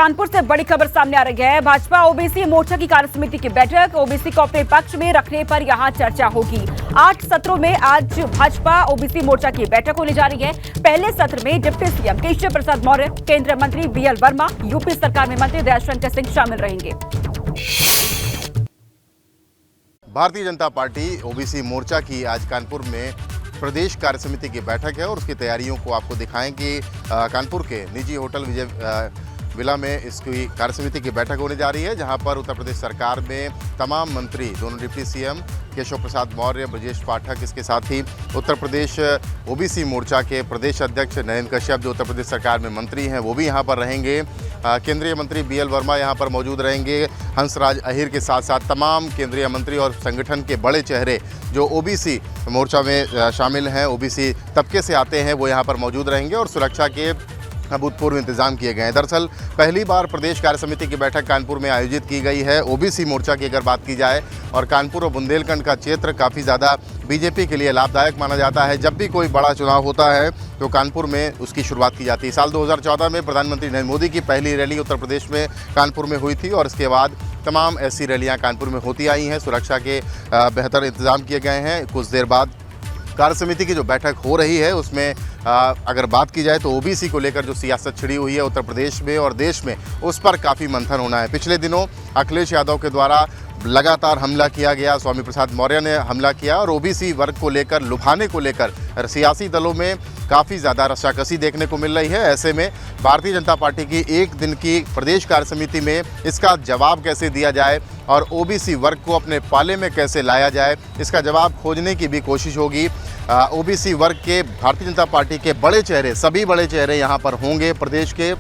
कानपुर से बड़ी खबर सामने आ रही है। भाजपा ओबीसी मोर्चा की कार्यसमिति की बैठक, ओबीसी को अपने पक्ष में रखने पर यहां चर्चा होगी। 8 सत्रों में आज भाजपा ओबीसी मोर्चा की बैठक होने जा रही है। पहले सत्र में डिप्टी सीएम केशव प्रसाद मौर्य, केंद्रीय मंत्री बीएल वर्मा, यूपी सरकार में मंत्री दयाशंकर सिंह शामिल रहेंगे। भारतीय जनता पार्टी ओबीसी मोर्चा की आज कानपुर में प्रदेश कार्यसमिति की बैठक है और उसकी तैयारियों को आपको दिखाएं कि कानपुर के निजी होटल विजय विला में इसकी कार्यसमिति की बैठक होने जा रही है, जहां पर उत्तर प्रदेश सरकार में तमाम मंत्री, दोनों डिप्टी सीएम केशव प्रसाद मौर्य, ब्रजेश पाठक, इसके साथ ही उत्तर प्रदेश ओबीसी मोर्चा के प्रदेश अध्यक्ष नरेंद्र कश्यप, जो उत्तर प्रदेश सरकार में मंत्री हैं, वो भी यहां पर रहेंगे। केंद्रीय मंत्री बीएल वर्मा यहां पर मौजूद रहेंगे। हंसराज अहीर के साथ साथ तमाम केंद्रीय मंत्री और संगठन के बड़े चेहरे जो ओबीसी मोर्चा में शामिल हैं, ओबीसी तबके से आते हैं, वो यहाँ पर मौजूद रहेंगे और सुरक्षा के अभूतपूर्व इंतजाम किए गए हैं। दरअसल पहली बार प्रदेश कार्यसमिति की बैठक कानपुर में आयोजित की गई है ओबीसी मोर्चा की अगर बात की जाए, और कानपुर और बुंदेलखंड का क्षेत्र काफ़ी ज़्यादा बीजेपी के लिए लाभदायक माना जाता है। जब भी कोई बड़ा चुनाव होता है तो कानपुर में उसकी शुरुआत की जाती है। साल 2014 में प्रधानमंत्री नरेंद्र मोदी की पहली रैली उत्तर प्रदेश में कानपुर में हुई थी और इसके बाद तमाम ऐसी रैलियाँ कानपुर में होती आई हैं। सुरक्षा के बेहतर इंतजाम किए गए हैं। कुछ देर बाद कार्यसमिति की जो बैठक हो रही है उसमें अगर बात की जाए तो ओबीसी को लेकर जो सियासत छिड़ी हुई है उत्तर प्रदेश में और देश में, उस पर काफ़ी मंथन होना है। पिछले दिनों अखिलेश यादव के द्वारा लगातार हमला किया गया, स्वामी प्रसाद मौर्य ने हमला किया और ओबीसी वर्ग को लेकर, लुभाने को लेकर सियासी दलों में काफ़ी ज़्यादा रस्साकसी देखने को मिल रही है। ऐसे में भारतीय जनता पार्टी की एक दिन की प्रदेश कार्यसमिति में इसका जवाब कैसे दिया जाए और ओबीसी वर्ग को अपने पाले में कैसे लाया जाए, इसका जवाब खोजने की भी कोशिश होगी। ओबीसी वर्ग के भारतीय जनता पार्टी के बड़े चेहरे, सभी बड़े चेहरे यहाँ पर होंगे, प्रदेश के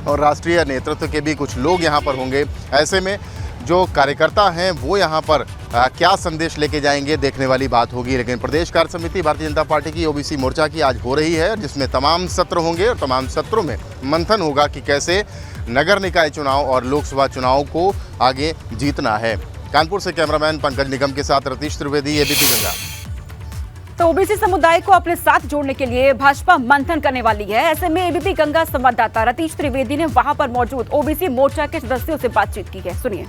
और राष्ट्रीय नेतृत्व के भी कुछ लोग यहाँ पर होंगे। ऐसे में जो कार्यकर्ता हैं वो यहाँ पर क्या संदेश लेके जाएंगे, देखने वाली बात होगी। लेकिन प्रदेश कार्यसमिति भारतीय जनता पार्टी की ओबीसी मोर्चा की आज हो रही है, जिसमें तमाम सत्र होंगे और तमाम सत्रों में मंथन होगा कि कैसे नगर निकाय चुनाव और लोकसभा चुनाव को आगे जीतना है। कानपुर से कैमरामैन पंकज निगम के साथ रतीश त्रिवेदी, एबीपी गंगा। तो ओबीसी समुदाय को अपने साथ जोड़ने के लिए भाजपा मंथन करने वाली है। ऐसे में एबीपी गंगा संवाददाता रतीश त्रिवेदी ने वहां पर मौजूद ओबीसी मोर्चा के सदस्यों से बातचीत की है, सुनिए।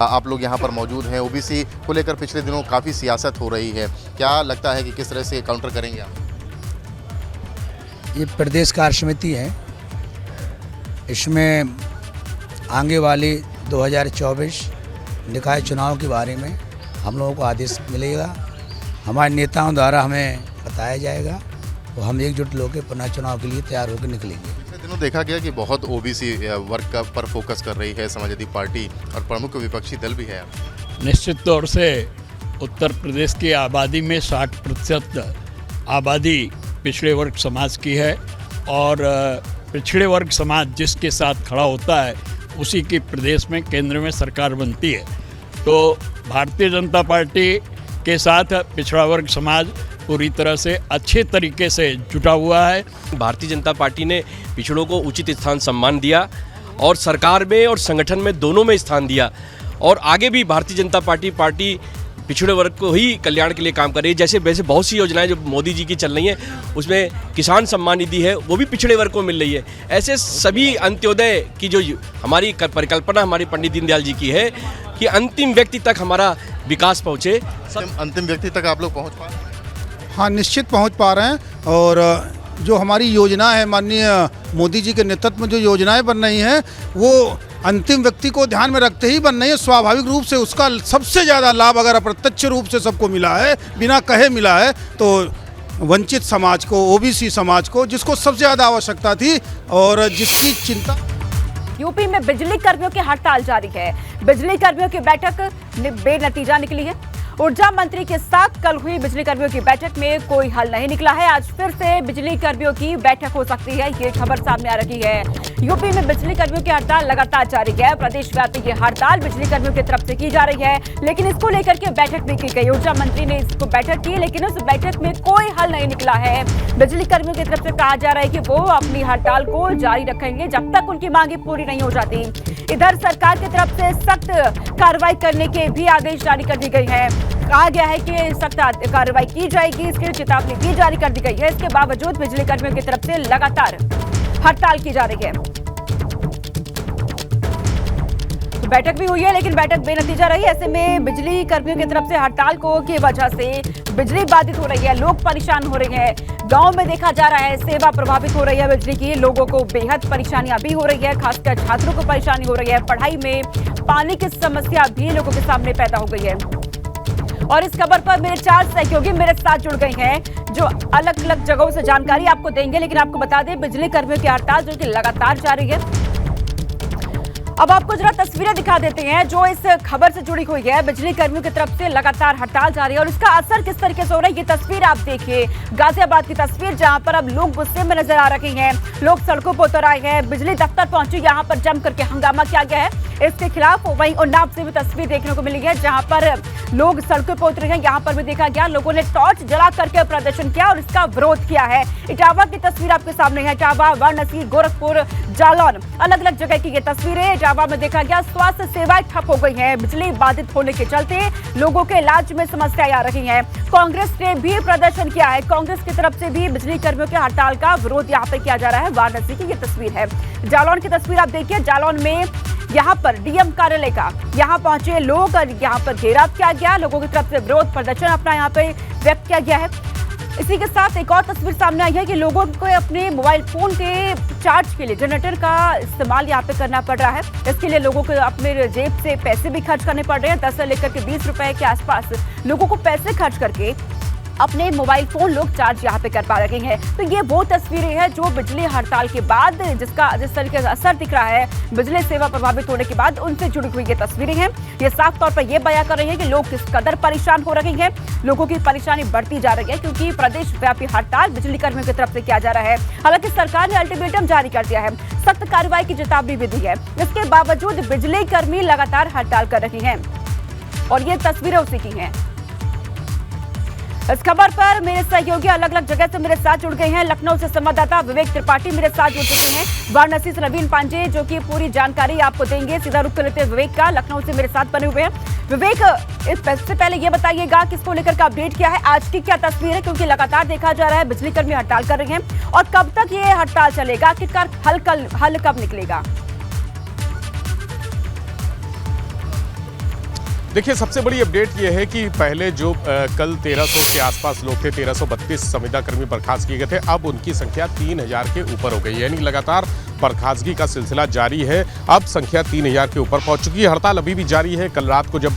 आप लोग यहाँ पर मौजूद हैं, ओबीसी को लेकर पिछले दिनों काफ़ी सियासत हो रही है, क्या लगता है कि किस तरह से काउंटर करेंगे आप? ये प्रदेश कार्यसमिति है, इसमें आगे वाली 2024 निकाय चुनाव के बारे में हम लोगों को आदेश मिलेगा, हमारे नेताओं द्वारा हमें बताया जाएगा, तो हम एकजुट होकर पुनः चुनाव के लिए तैयार होकर निकलेंगे। पिछले दिनों देखा गया कि बहुत ओबीसी वर्ग पर फोकस कर रही है समाजवादी पार्टी और प्रमुख विपक्षी दल भी है। निश्चित तौर से उत्तर प्रदेश की आबादी में 60% आबादी पिछड़े वर्ग समाज की है और पिछड़े वर्ग समाज जिसके साथ खड़ा होता है उसी की प्रदेश में केंद्र में सरकार बनती है। तो भारतीय जनता पार्टी के साथ पिछड़ा वर्ग समाज पूरी तरह से अच्छे तरीके से जुटा हुआ है। भारतीय जनता पार्टी ने पिछड़ों को उचित स्थान सम्मान दिया और सरकार में और संगठन में दोनों में स्थान दिया और आगे भी भारतीय जनता पार्टी पिछड़े वर्ग को ही कल्याण के लिए काम कर रही है। जैसे वैसे बहुत सी योजनाएं जो मोदी जी की चल रही हैं, उसमें किसान सम्मान निधि है, वो भी पिछड़े वर्ग को मिल रही है। ऐसे सभी अंत्योदय की जो हमारी परिकल्पना हमारी पंडित दीनदयाल जी की है कि अंतिम व्यक्ति तक हमारा विकास पहुँचे। अंतिम व्यक्ति तक आप लोग पहुँच पा रहे हैं? हाँ, निश्चित पहुँच पा रहे हैं और जो हमारी योजना है, माननीय मोदी जी के नेतृत्व में जो योजनाएं बन रही हैं वो अंतिम व्यक्ति को ध्यान में रखते ही बन रही है। स्वाभाविक रूप से उसका सबसे ज़्यादा लाभ अगर अप्रत्यक्ष रूप से सबको मिला है, बिना कहे मिला है, तो वंचित समाज को, ओबीसी समाज को, जिसको सबसे ज़्यादा आवश्यकता थी और जिसकी चिंता। यूपी में बिजली कर्मियों की हड़ताल जारी है। बिजली कर्मियों की बैठक बेनतीजा निकली है। ऊर्जा मंत्री के साथ कल हुई बिजली कर्मियों की बैठक में कोई हल नहीं निकला है। आज फिर से बिजली कर्मियों की बैठक हो सकती है, ये खबर सामने आ रही है। यूपी में बिजली कर्मियों की हड़ताल लगातार जारी है। प्रदेश व्यापी ये हड़ताल बिजली कर्मियों की तरफ से की जा रही है, लेकिन इसको लेकर के बैठक भी की गई। ऊर्जा मंत्री ने इसको बैठक की, लेकिन उस बैठक में कोई हल नहीं निकला है। बिजली कर्मियों की तरफ से कहा जा रहा है कि वो अपनी हड़ताल को जारी रखेंगे जब तक उनकी मांगे पूरी नहीं हो जाती। इधर सरकार की तरफ से सख्त कार्रवाई करने के भी आदेश जारी कर दी गई है। कहा गया है कि सख्त कार्रवाई की जाएगी, इसके लिए चेतावनी भी जारी कर दी गई है। इसके बावजूद बिजली कर्मियों की तरफ से लगातार हड़ताल की जा रही है। बैठक भी हुई है लेकिन बैठक बेनतीजा रही। ऐसे में बिजली कर्मियों की तरफ से हड़ताल की वजह से बिजली बाधित हो रही है, लोग परेशान हो रहे हैं। गांव में देखा जा रहा है सेवा प्रभावित हो रही है बिजली की, लोगों को बेहद परेशानियां भी हो रही है, खासकर छात्रों को परेशानी हो रही है। पढ़ाई में पानी की समस्या भी लोगों के सामने पैदा हो गई है। और इस खबर पर मेरे 4 सहयोगी मेरे साथ जुड़ गए हैं जो अलग अलग जगहों से जानकारी आपको देंगे। लेकिन आपको बता दें बिजली कर्मियों की हड़ताल जो कि लगातार जारी है। अब आपको जरा तस्वीरें दिखा देते हैं जो इस खबर से जुड़ी हुई है। बिजली कर्मियों की तरफ से लगातार हड़ताल जारी है और इसका असर किस तरीके से हो रहा है ये तस्वीर आप देखिए। गाजियाबाद की तस्वीर जहां पर अब लोग गुस्से में नजर आ रहे हैं, लोग सड़कों पर उतर आए हैं, बिजली दफ्तर पहुंचे, यहां पर जम करके हंगामा किया गया है इसके खिलाफ। वहीं उन्नाव से भी तस्वीर देखने को मिली है जहां पर लोग सड़कों पर उतरे हैं। यहां पर भी देखा गया लोगों ने टॉर्च जला करके प्रदर्शन किया और इसका विरोध किया है। इटावा की तस्वीर आपके सामने है, इटावा, वाराणसी, गोरखपुर, जालौन, अलग अलग जगह की ये तस्वीरें। इटावा में देखा गया स्वास्थ्य सेवाएं ठप हो गई हैं, बिजली बाधित होने के चलते लोगों के इलाज में समस्याएं आ रही हैं। कांग्रेस ने भी प्रदर्शन किया है, कांग्रेस की तरफ से भी बिजली कर्मियों के हड़ताल का विरोध यहाँ पे किया जा रहा है। वाराणसी की ये तस्वीर है। जालौन की तस्वीर आप देखिए, जालौन में यहाँ पर डीएम कार्यालय का यहाँ पहुंचे लोग और यहाँ पर घेराव किया गया, लोगों की तरफ से विरोध प्रदर्शन अपना यहाँ पे व्यक्त किया गया है। इसी के साथ एक और तस्वीर सामने आई है कि लोगों को अपने मोबाइल फोन के चार्ज के लिए जनरेटर का इस्तेमाल यहाँ पे करना पड़ रहा है। इसके लिए लोगों को अपने जेब से पैसे भी खर्च करने पड़ रहे हैं। 10 से लेकर के 20 रुपए के आसपास लोगों को पैसे खर्च करके अपने मोबाइल फोन लोग चार्ज यहाँ पे कर पा रहे हैं। तो ये वो तस्वीरें हैं जो बिजली हड़ताल के बाद जिस तरीके का असर दिख रहा है बिजली सेवा प्रभावित होने के बाद उनसे जुड़ी हुई ये तस्वीरें हैं। ये साफ तौर पर ये बयां कर रही है कि लोग किस कदर परेशान हो रहे हैं, लोगों की परेशानी बढ़ती जा रही है क्योंकि प्रदेश व्यापी हड़ताल बिजली कर्मियों की तरफ से किया जा रहा है। हालांकि सरकार ने अल्टीमेटम जारी कर दिया है, सख्त कार्रवाई की चेतावनी भी दी है। इसके बावजूद बिजली कर्मी लगातार हड़ताल कर रहे हैं और ये तस्वीरें उसी की हैं। इस खबर पर मेरे सहयोगी अलग अलग जगह से मेरे साथ जुड़ गए हैं। लखनऊ से संवाददाता विवेक त्रिपाठी मेरे साथ जुड़ चुके हैं, वाराणसी से नवीन पांडे जो कि पूरी जानकारी आपको देंगे। सीधा रुख कर लेते हैं विवेक का, लखनऊ से मेरे साथ बने हुए हैं। विवेक, इससे पहले ये बताइएगा किसको लेकर का अपडेट क्या है, आज की क्या तस्वीर है, क्योंकि लगातार देखा जा रहा है बिजली कर्मी हड़ताल कर रहे हैं और कब तक ये हड़ताल चलेगा, आखिरकार हल कब निकलेगा? देखिए, सबसे बड़ी अपडेट ये है कि पहले जो कल 1300 के आसपास लोग थे, 1332 संविदा कर्मी बर्खास्त किए गए थे, अब उनकी संख्या 3000 के ऊपर हो गई है। यानी लगातार बर्खास्तगी का सिलसिला जारी है। अब संख्या 3000 के ऊपर पहुंच चुकी है। हड़ताल अभी भी जारी है। कल रात को जब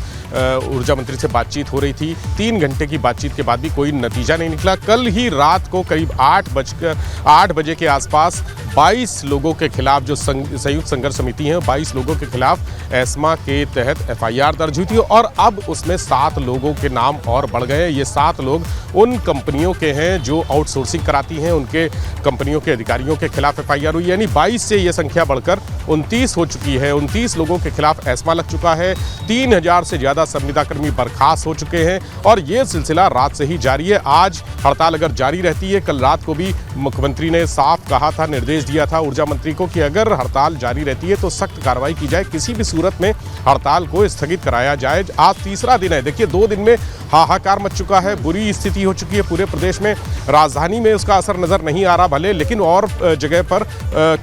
ऊर्जा मंत्री से बातचीत हो रही थी, 3 घंटे की बातचीत के बाद भी कोई नतीजा नहीं निकला। कल ही रात को करीब 8 बजे के आसपास 22 लोगों के खिलाफ, जो संयुक्त संघर्ष समिति है, 22 लोगों के खिलाफ एस्मा के तहत FIR दर्ज हुई थी और अब उसमें 7 लोगों के नाम और बढ़ गए। ये 7 लोग उन कंपनियों के हैं जो आउटसोर्सिंग कराती हैं, उनके कंपनियों के अधिकारियों के खिलाफ FIR हुई। यानी 22 से ये संख्या बढ़कर 29 हो चुकी है। 29 लोगों के खिलाफ एस्मा लग चुका है। 3000 से ज़्यादा संविदा कर्मी बर्खास्त हो चुके हैं और ये सिलसिला रात से ही जारी है। आज हड़ताल अगर जारी रहती है, कल रात को भी मुख्यमंत्री ने साफ कहा था, निर्देश दिया था ऊर्जा मंत्री को कि अगर हड़ताल जारी रहती है तो सख्त कार्रवाई की जाए, किसी भी सूरत में हड़ताल को स्थगित कराया जाए। आज तीसरा दिन है। देखिए, 2 दिन में हाहाकार मच चुका है, बुरी स्थिति हो चुकी है पूरे प्रदेश में। राजधानी में उसका असर नजर नहीं आ रहा भले, लेकिन और जगह पर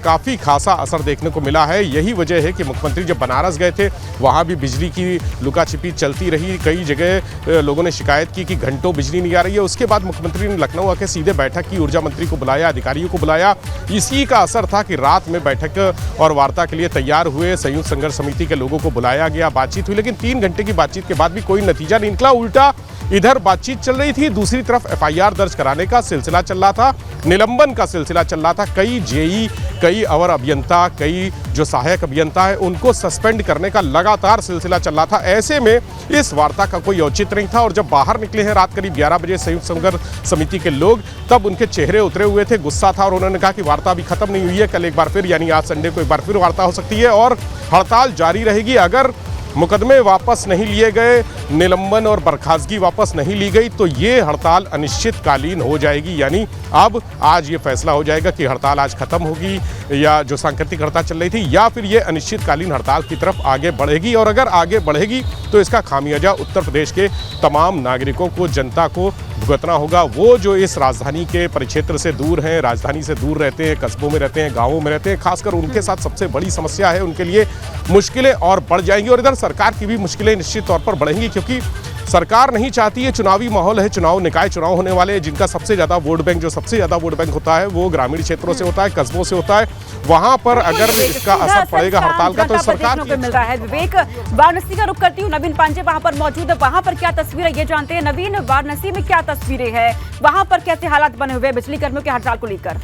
काफ़ी खासा असर देखने को मिला है। यही वजह है कि मुख्यमंत्री जब बनारस गए थे वहाँ भी बिजली की लुका छिपी चलती रही। कई जगह लोगों ने शिकायत की कि घंटों बिजली नहीं आ रही है। उसके बाद मुख्यमंत्री ने लखनऊ आके सीधे बैठक की, ऊर्जा मंत्री को बुलाया, अधिकारियों को बुलाया। इसी का असर था कि रात में बैठक और वार्ता के लिए तैयार हुए, संयुक्त संघर्ष समिति के लोगों को बुलाया गया, बातचीत हुई, लेकिन 3 घंटे की बातचीत के बाद भी कोई नतीजा नहीं निकला। उल्टा इधर बातचीत चल रही थी, दूसरी तरफ FIR दर्ज कराने का सिलसिला चल रहा था, निलंबन का सिलसिला चल रहा था। कई JE, कई अवर अभियंता, कई जो सहायक अभियंता है, उनको सस्पेंड करने का लगातार सिलसिला चल रहा था। ऐसे में इस वार्ता का कोई औचित्य नहीं था और जब बाहर निकले हैं रात करीब 11 बजे संयुक्त संघर्ष समिति के लोग, तब उनके चेहरे उतरे हुए थे, गुस्सा था और उन्होंने कहा कि वार्ता अभी खत्म नहीं हुई है, कल एक बार फिर यानी आज संडे को एक बार फिर वार्ता हो सकती है और हड़ताल जारी रहेगी। अगर मुकदमे वापस नहीं लिए गए, निलंबन और बर्खास्तगी वापस नहीं ली गई, तो ये हड़ताल अनिश्चितकालीन हो जाएगी। यानी अब आज ये फैसला हो जाएगा कि हड़ताल आज खत्म होगी या जो सांकेतिक हड़ताल चल रही थी, या फिर ये अनिश्चितकालीन हड़ताल की तरफ आगे बढ़ेगी। और अगर आगे बढ़ेगी तो इसका खामियाजा उत्तर प्रदेश के तमाम नागरिकों को, जनता को भुगतना होगा। वो जो इस राजधानी के परिक्षेत्र से दूर हैं, राजधानी से दूर रहते हैं, कस्बों में रहते हैं, गाँवों में रहते हैं, खासकर उनके साथ सबसे बड़ी समस्या है, उनके लिए मुश्किलें और बढ़ जाएंगी। और इधर सरकार की भी मुश्किलें निश्चित तौर पर बढ़ेंगी, क्योंकि सरकार नहीं चाहती है, चुनावी माहौल है, निकाय चुनाव होने वाले हैं, जिनका सबसे ज़्यादा वोट बैंक, जो सबसे ज़्यादा वोट बैंक होता है वो ग्रामीण क्षेत्रों से होता है, कस्बों से होता है। वहाँ पर अगर इसका असर पड़ेगा हड़ताल का, तो सरकार को मिल रहा है। विवेक, वाराणसी का रुख करती हूँ, नवीन पांडे वहाँ पर मौजूद है, वहाँ पर क्या तस्वीर है ये जानते हैं। नवीन, वाराणसी में क्या तस्वीरें हैं, वहाँ पर कैसे हालात बने हुए बिजली कर्मियों के हड़ताल को लेकर?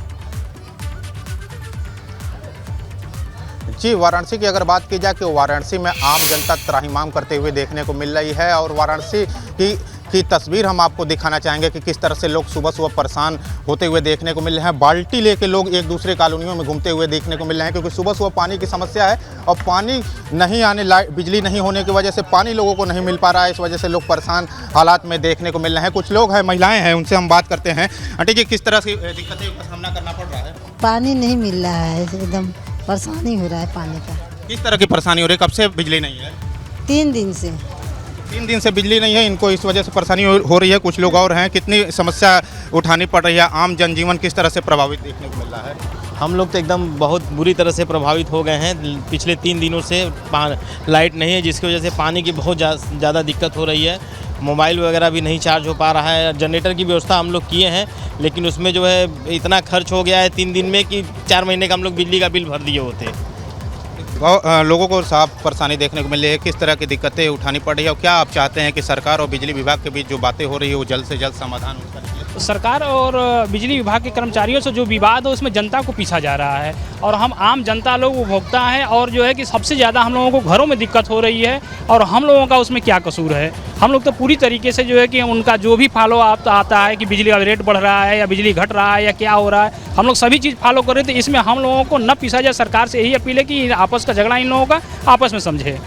जी, वाराणसी की अगर बात की जाए कि वाराणसी में आम जनता त्राहिमाम करते हुए देखने को मिल रही है। और वाराणसी की तस्वीर हम आपको दिखाना चाहेंगे कि किस तरह से लोग सुबह सुबह परेशान होते हुए देखने को मिल रहे हैं। बाल्टी लेके लोग एक दूसरे कॉलोनियों में घूमते हुए देखने को मिल रहे हैं, क्योंकि सुबह सुबह पानी की समस्या है और पानी नहीं आने, बिजली नहीं होने की वजह से पानी लोगों को नहीं मिल पा रहा है। इस वजह से लोग परेशान हालात में देखने को मिल रहे हैं। कुछ लोग हैं, महिलाएँ हैं, उनसे हम बात करते हैं। आंटी जी, किस तरह से दिक्कतें का सामना करना पड़ रहा है? पानी नहीं मिल रहा है, एकदम परेशानी हो रहा है पानी का। किस तरह की परेशानी हो रही है? कब से बिजली नहीं है? 3 दिन से। 3 दिन से बिजली नहीं है, इनको इस वजह से परेशानी हो रही है। कुछ लोग और हैं, कितनी समस्या उठानी पड़ रही है? आम जनजीवन किस तरह से प्रभावित देखने को मिल रहा है? हम लोग तो एकदम बहुत बुरी तरह से प्रभावित हो गए हैं। पिछले 3 दिनों से लाइट नहीं है, जिसकी वजह से पानी की बहुत ज़्यादा दिक्कत हो रही है। मोबाइल वगैरह भी नहीं चार्ज हो पा रहा है। जनरेटर की व्यवस्था हम लोग किए हैं, लेकिन उसमें जो है इतना खर्च हो गया है 3 दिन में कि 4 महीने का हम लोग बिजली का बिल भर दिए होते। लोगों को साफ परेशानी देखने को मिल रही है, किस तरह की दिक्कतें उठानी पड़ रही है, और क्या आप चाहते हैं कि सरकार और बिजली विभाग के बीच जो बातें हो रही है वो जल्द से जल्द समाधान हो? सरकार और बिजली विभाग के कर्मचारियों से जो विवाद है उसमें जनता को पीछा जा रहा है, और हम आम जनता लोग उपभोक्ता हैं, और जो है कि सबसे ज़्यादा हम लोगों को घरों में दिक्कत हो रही है। और हम लोगों का उसमें क्या कसूर है? हम लोग तो पूरी तरीके से जो है कि उनका जो भी फॉलो आता है कि बिजली का रेट बढ़ रहा है या बिजली घट रहा है या क्या हो रहा है, हम लोग सभी चीज़ फॉलो कर रहे थे। इसमें हम लोगों को न पीछा जाए। सरकार से यही अपील है कि आपस का झगड़ा इन लोगों का आपस में समझे।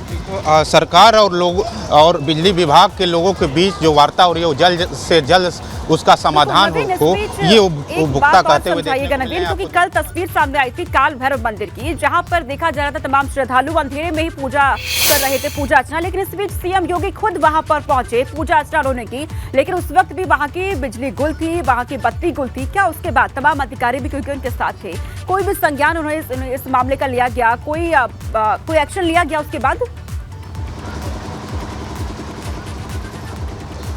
सरकार और लोग और बिजली विभाग के लोगों के बीच जो वार्ता हो रही है वो जल्द से जल्द उसका समाधान हो, ये उपभोक्ता कहते हुए देखिएगा नवीन, क्योंकि कल तस्वीर सामने आई थी काल भैरव मंदिर की, जहां पर देखा जा रहा था तमाम श्रद्धालु अंधेरे में ही पूजा कर रहे थे, पूजा अर्चना। लेकिन इस बीच सीएम योगी खुद वहां पर पहुंचे पूजा अर्चना उन्होंने की, लेकिन उस वक्त भी वहां की बिजली गुल थी, वहां की बत्ती गुल थी। क्या उसके बाद तमाम अधिकारी भी क्योंकि उनके साथ थे, कोई भी संज्ञान उन्होंने इस मामले का लिया गया, कोई एक्शन लिया गया उसके बाद?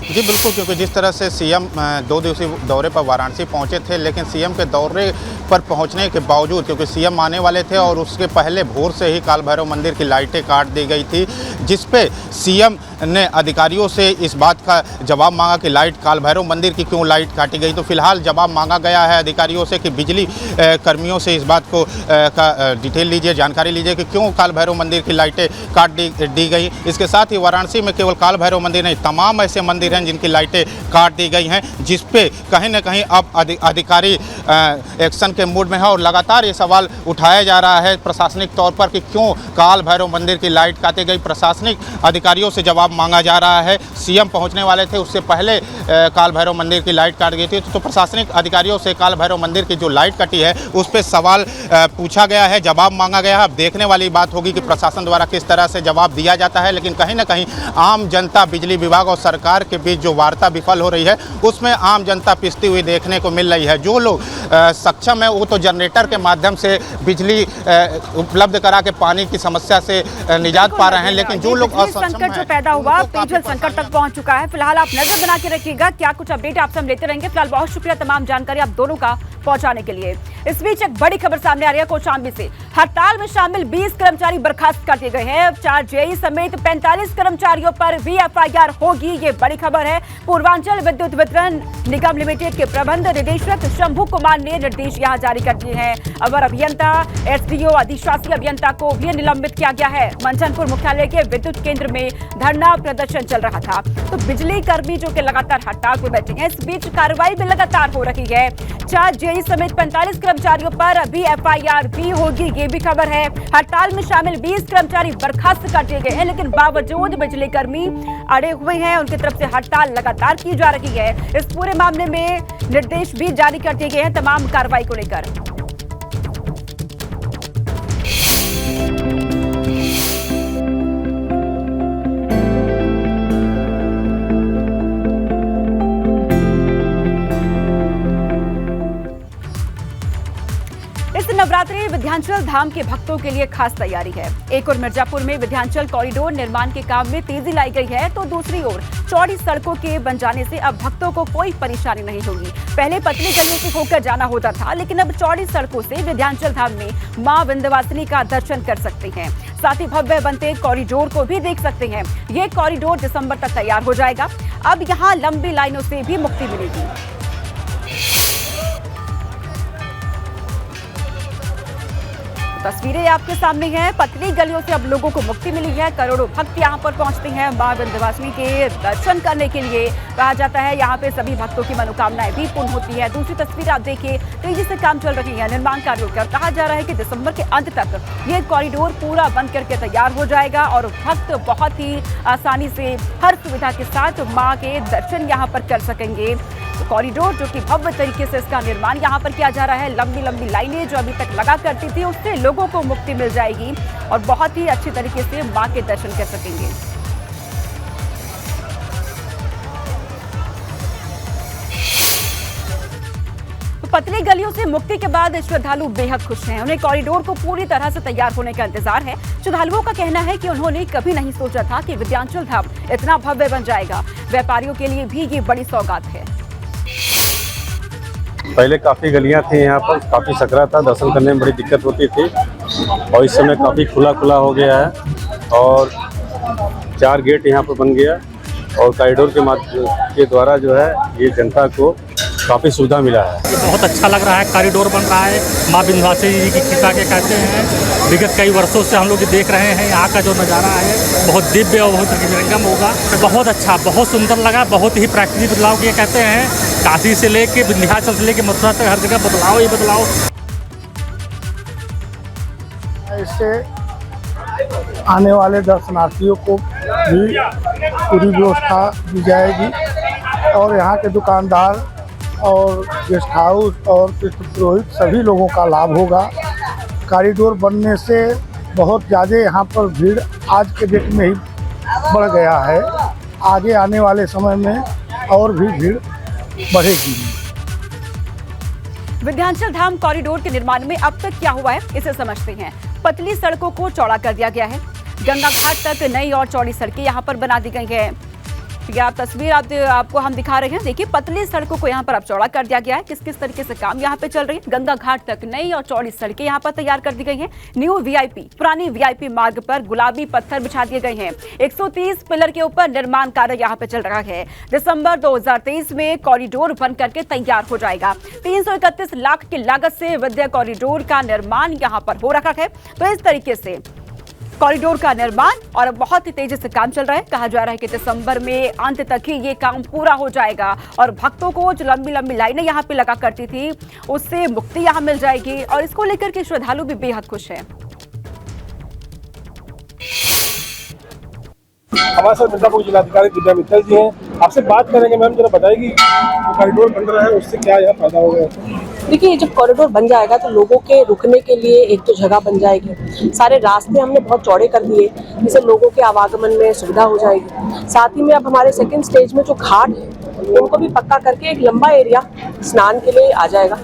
जी बिल्कुल, क्योंकि जिस तरह से सीएम 2 दिवसीय दौरे पर वाराणसी पहुंचे थे, लेकिन सीएम के दौरे पर पहुंचने के बावजूद, क्योंकि सीएम आने वाले थे और उसके पहले भोर से ही काल भैरव मंदिर की लाइटें काट दी गई थी, जिस पे सीएम ने अधिकारियों से इस बात का जवाब मांगा कि काल भैरव मंदिर की क्यों लाइट काटी गई। तो फिलहाल जवाब मांगा गया है अधिकारियों से कि बिजली कर्मियों से इस बात को का डिटेल लीजिए, जानकारी लीजिए कि क्यों काल भैरव मंदिर की लाइटें काट दी गई। इसके साथ ही वाराणसी में केवल काल भैरव मंदिर नहीं, तमाम ऐसे मंदिर हैं जिनकी लाइटें काट दी गई हैं, जिस पे कहीं ना कहीं अब अधिकारी एक्शन के मूड में है। और लगातार ये सवाल उठाया जा रहा है प्रशासनिक तौर पर कि क्यों काल भैरव मंदिर की लाइट काटी गई। प्रशासनिक अधिकारियों से जवाब मांगा जा रहा है। सीएम पहुंचने वाले थे, उससे पहले काल भैरव मंदिर की लाइट काट गई थी, तो प्रशासनिक अधिकारियों से काल भैरव मंदिर की जो लाइट कटी है उस पर सवाल पूछा गया है, जवाब मांगा गया है। अब देखने वाली बात होगी कि प्रशासन द्वारा किस तरह से जवाब दिया जाता है। लेकिन कहीं ना कहीं आम जनता, बिजली विभाग और सरकार के बीच जो वार्ता विफल हो रही है उसमें आम जनता पिसती हुई देखने को मिल रही है। जो लोग सक्षम है वो तो जनरेटर के माध्यम से बिजली उपलब्ध करा के पानी की समस्या से निजात पा रहे हैं, लेकिन जो लोग संकट जो पैदा हुआ, पेयजल संकट तक पहुंच चुका है। फिलहाल आप नजर बना के रखिएगा, क्या कुछ अपडेट आपसे हम लेते रहेंगे। फिलहाल बहुत शुक्रिया तमाम जानकारी आप दोनों का पहुंचाने के लिए। इस बीच एक बड़ी खबर सामने आ रही है कौशाम्बी से। हड़ताल में शामिल 20 कर्मचारी बर्खास्त कर दिए गए हैं। 4 जेई समेत 45 कर्मचारियों पर भी एफआईआर होगी, ये बड़ी खबर है। पूर्वांचल विद्युत वितरण निगम लिमिटेड के प्रबंध निदेशक शंभू कुमार ने निर्देश यहां जारी कर दिए हैं। अवर अभियंता, एसडीओ, अधिशासी अभियंता को भी निलंबित किया गया है। मंचनपुर मुख्यालय के विद्युत केंद्र में धरना धरना प्रदर्शन चल रहा था। तो बिजली कर्मी जो कि लगातार हड़ताल पर बैठे हैं, इस बीच कार्रवाई भी लगातार हो रही है। 4 जेई समेत 45 कर्मचारियों पर अभी FIR भी होगी, ये भी खबर है। हड़ताल में शामिल 20 कर्मचारी बर्खास्त कर दिए गए हैं, लेकिन बावजूद बिजली कर्मी अड़े हुए हैं। उनकी तरफ से हड़ताल लगातार की जा रही है। इस पूरे मामले में निर्देश भी जारी कर दिए गए हैं तमाम कार्रवाई को लेकर। इस नवरात्रि विंध्याचल धाम के भक्तों के लिए खास तैयारी है। एक और मिर्जापुर में विंध्याचल कॉरिडोर निर्माण के काम में तेजी लाई गई है, तो दूसरी ओर चौड़ी सड़कों के बन जाने से अब भक्तों को कोई परेशानी नहीं होगी। पहले पतली गलियों से होकर जाना होता था, लेकिन अब चौड़ी सड़कों से विंध्याचल धाम में मां विंध्यवासिनी का दर्शन कर सकते हैं। साथ ही भव्य बनते कॉरिडोर को भी देख सकते हैं। ये कॉरिडोर दिसंबर तक तैयार हो जाएगा। अब यहाँ लंबी लाइनों से भी मुक्ति मिलेगी। तस्वीरें आपके सामने हैं। पतली गलियों से अब लोगों को मुक्ति मिली है। करोड़ों भक्त यहां पर पहुंचते हैं मां विंध्यवासिनी के दर्शन करने के लिए। कहा जाता है यहां पे सभी भक्तों की मनोकामनाएं भी पूर्ण होती है। दूसरी तस्वीर आप देखिए, तेजी से काम चल रही है निर्माण कार्यों का। कहा जा रहा है कि दिसंबर के अंत तक ये कॉरिडोर पूरा बन करके तैयार हो जाएगा और भक्त बहुत ही आसानी से हर सुविधा के साथ मां के दर्शन यहाँ पर कर सकेंगे। कॉरिडोर जो कि भव्य तरीके से इसका निर्माण यहाँ पर किया जा रहा है। लंबी लंबी लाइनें जो अभी तक लगा करती थी, उससे लोगों को मुक्ति मिल जाएगी और बहुत ही अच्छी तरीके से मां के दर्शन कर सकेंगे। तो पतली गलियों से मुक्ति के बाद श्रद्धालु बेहद खुश हैं। उन्हें कॉरिडोर को पूरी तरह से तैयार होने का इंतजार है। श्रद्धालुओं का कहना है कि उन्होंने कभी नहीं सोचा था कि विंध्याचल धाम इतना भव्य बन जाएगा। व्यापारियों के लिए भी ये बड़ी सौगात है। पहले काफ़ी गलियां थी, यहाँ पर काफ़ी सकरा था, दर्शन करने में बड़ी दिक्कत होती थी और इस समय काफ़ी खुला हो गया है और 4 गेट यहाँ पर बन गया और कॉरिडोर के द्वारा जो है ये जनता को काफ़ी सुविधा मिला है। बहुत अच्छा लग रहा है, कॉरिडोर बन रहा है। माँ विंध्यवासिनी जी की कृपा के कहते हैं, विगत कई वर्षों से हम लोग देख रहे हैं। यहाँ का जो नज़ारा है बहुत दिव्य और बहुत रंगम होगा। बहुत अच्छा, बहुत सुंदर लगा। बहुत ही प्राकृतिक बदलाव किए कहते हैं। काशी से लेके विंध्याचल से लेके मथुरा तक हर जगह बदलाव ही बदलाव। इससे आने वाले दर्शनार्थियों को भी पूरी व्यवस्था दी जाएगी और यहाँ के दुकानदार और गेस्ट हाउस और पुरोहित सभी लोगों का लाभ होगा। कॉरिडोर बनने से बहुत ज़्यादा यहाँ पर भीड़ आज के डेट में ही बढ़ गया है। आगे आने वाले समय में और भी भीड़ बढ़ेगी। विंध्याचल धाम कॉरिडोर के निर्माण में अब तक क्या हुआ है, इसे समझते हैं। पतली सड़कों को चौड़ा कर दिया गया है। गंगा घाट तक नई और चौड़ी सड़कें यहाँ पर बना दी गई हैं। ये आप तस्वीर आपको हम दिखा रहे हैं। देखिए, पतली सड़कों को यहाँ पर अब चौड़ा कर दिया गया है। किस किस तरीके से काम यहाँ पे चल रही है। गंगा घाट तक नई और चौड़ी सड़कें यहाँ पर तैयार कर दी गई हैं। न्यू VIP पुरानी VIP मार्ग पर गुलाबी पत्थर बिछा दिए गए हैं। 130 पिलर के ऊपर निर्माण कार्य यहाँ पे चल रहा है। दिसंबर 2023 में कॉरिडोर बन करके तैयार हो जाएगा। 331 लाख की लागत से विंध्य कॉरिडोर का निर्माण यहाँ पर हो रखा है। तो इस तरीके से कॉरिडोर का निर्माण और बहुत ही तेजी से काम चल रहा है। कहा जा रहा है कि दिसंबर में अंत तक ही ये काम पूरा हो जाएगा और भक्तों को जो लंबी लंबी लाइनें यहाँ पे लगा करती थी, उससे मुक्ति यहाँ मिल जाएगी और इसको लेकर के श्रद्धालु भी बेहद खुश हैं। हमारे साथ मिर्जापुर जिलाधिकारी दिव्या मित्तल जी हैं। आपसे बात करेंगे। मैम जरा बताइए कि कॉरिडोर बन रहा है उससे क्या यहाँ फायदा होगा। देखिए, जब कॉरिडोर बन जाएगा तो लोगों के रुकने के लिए एक तो जगह बन जाएगी। सारे रास्ते हमने बहुत चौड़े कर दिए, जिससे लोगों के आवागमन में सुविधा हो जाएगी। साथ ही में अब हमारे सेकंड स्टेज में जो घाट है उनको भी पक्का करके एक लंबा एरिया स्नान के लिए आ जाएगा,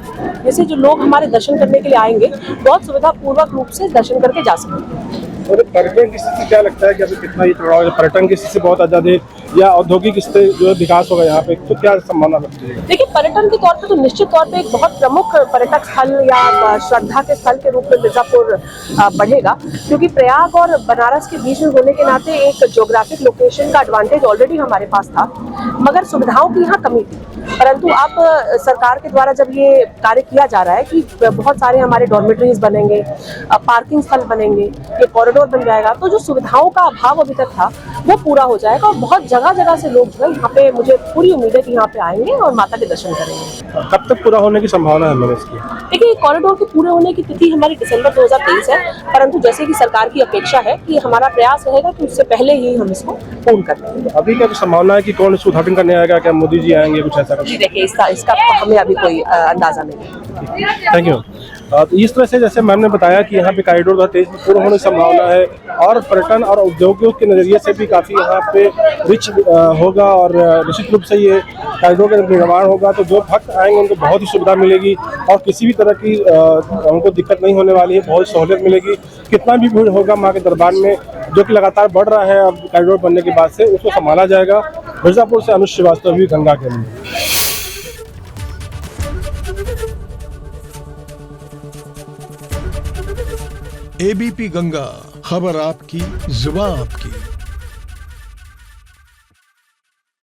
जिससे जो लोग हमारे दर्शन करने के लिए आएंगे बहुत सुविधापूर्वक रूप से दर्शन करके जा सकेंगे। और पर्यटन की स्थिति क्या लगता है कि अभी कितना ये चौड़ा हो? पर्यटन की स्थिति बहुत ज़्यादा या औद्योगिक जो विकास होगा यहाँ पे, तो क्या संभावना लगती है? देखिए, पर्यटन के तौर पे तो निश्चित तौर पे एक बहुत प्रमुख पर्यटक स्थल या श्रद्धा के स्थल के रूप में मिर्जापुर बढ़ेगा, क्योंकि प्रयाग और बनारस के बीच में होने के नाते एक ज्योग्राफिक लोकेशन का एडवांटेज ऑलरेडी हमारे पास था, मगर सुविधाओं की यहाँ कमी थी। परंतु अब सरकार के द्वारा जब ये कार्य किया जा रहा है कि बहुत सारे हमारे डॉर्मेटरीज बनेंगे, पार्किंग स्थल बनेंगे, ये कॉरिडोर बन जाएगा, तो जो सुविधाओं का अभाव अभी तक था वो पूरा हो जाएगा और बहुत जगह जगह से लोग जो है यहाँ पे, मुझे पूरी उम्मीद है कि यहाँ पे आएंगे और माता के दर्शन करेंगे। कब तक पूरा होने की संभावना है मैम इसकी? देखिए, कॉरिडोर के पूरे होने की तिथि हमारी दिसंबर 2023 है, परंतु जैसे कि सरकार की अपेक्षा है कि हमारा प्रयास रहेगा कि उससे पहले ही हम इसको पूर्ण कर देंगे। अभी क्या संभावना है कि कौन इसको उद्घाटन करने आएगा? क्या मोदी जी आएंगे, कुछ ऐसा? जी देखिए, इसका हमें अभी कोई अंदाजा नहीं है। Thank you. तो इस तरह से जैसे मैम ने बताया कि यहाँ पे कॉरिडोर 2023 में पूर्ण होने की संभावना है और पर्यटन और उद्योगों के नज़रिए से भी काफ़ी यहाँ पे रिच होगा और निश्चित रूप से ये कॉरिडोर का निर्माण होगा तो जो भक्त आएंगे उनको बहुत ही सुविधा मिलेगी और किसी भी तरह की उनको दिक्कत नहीं होने वाली है, बहुत सहूलियत मिलेगी। कितना भी भीड़ होगा माँ के दरबार में, जो कि लगातार बढ़ रहा है अब कॉरिडोर बनने के बाद से, उसको संभाला जाएगा। मिर्जापुर से अनुज श्रीवास्तव भी गंगा के लिए। एबीपी गंगा, खबर आपकी, जुबान आपकी।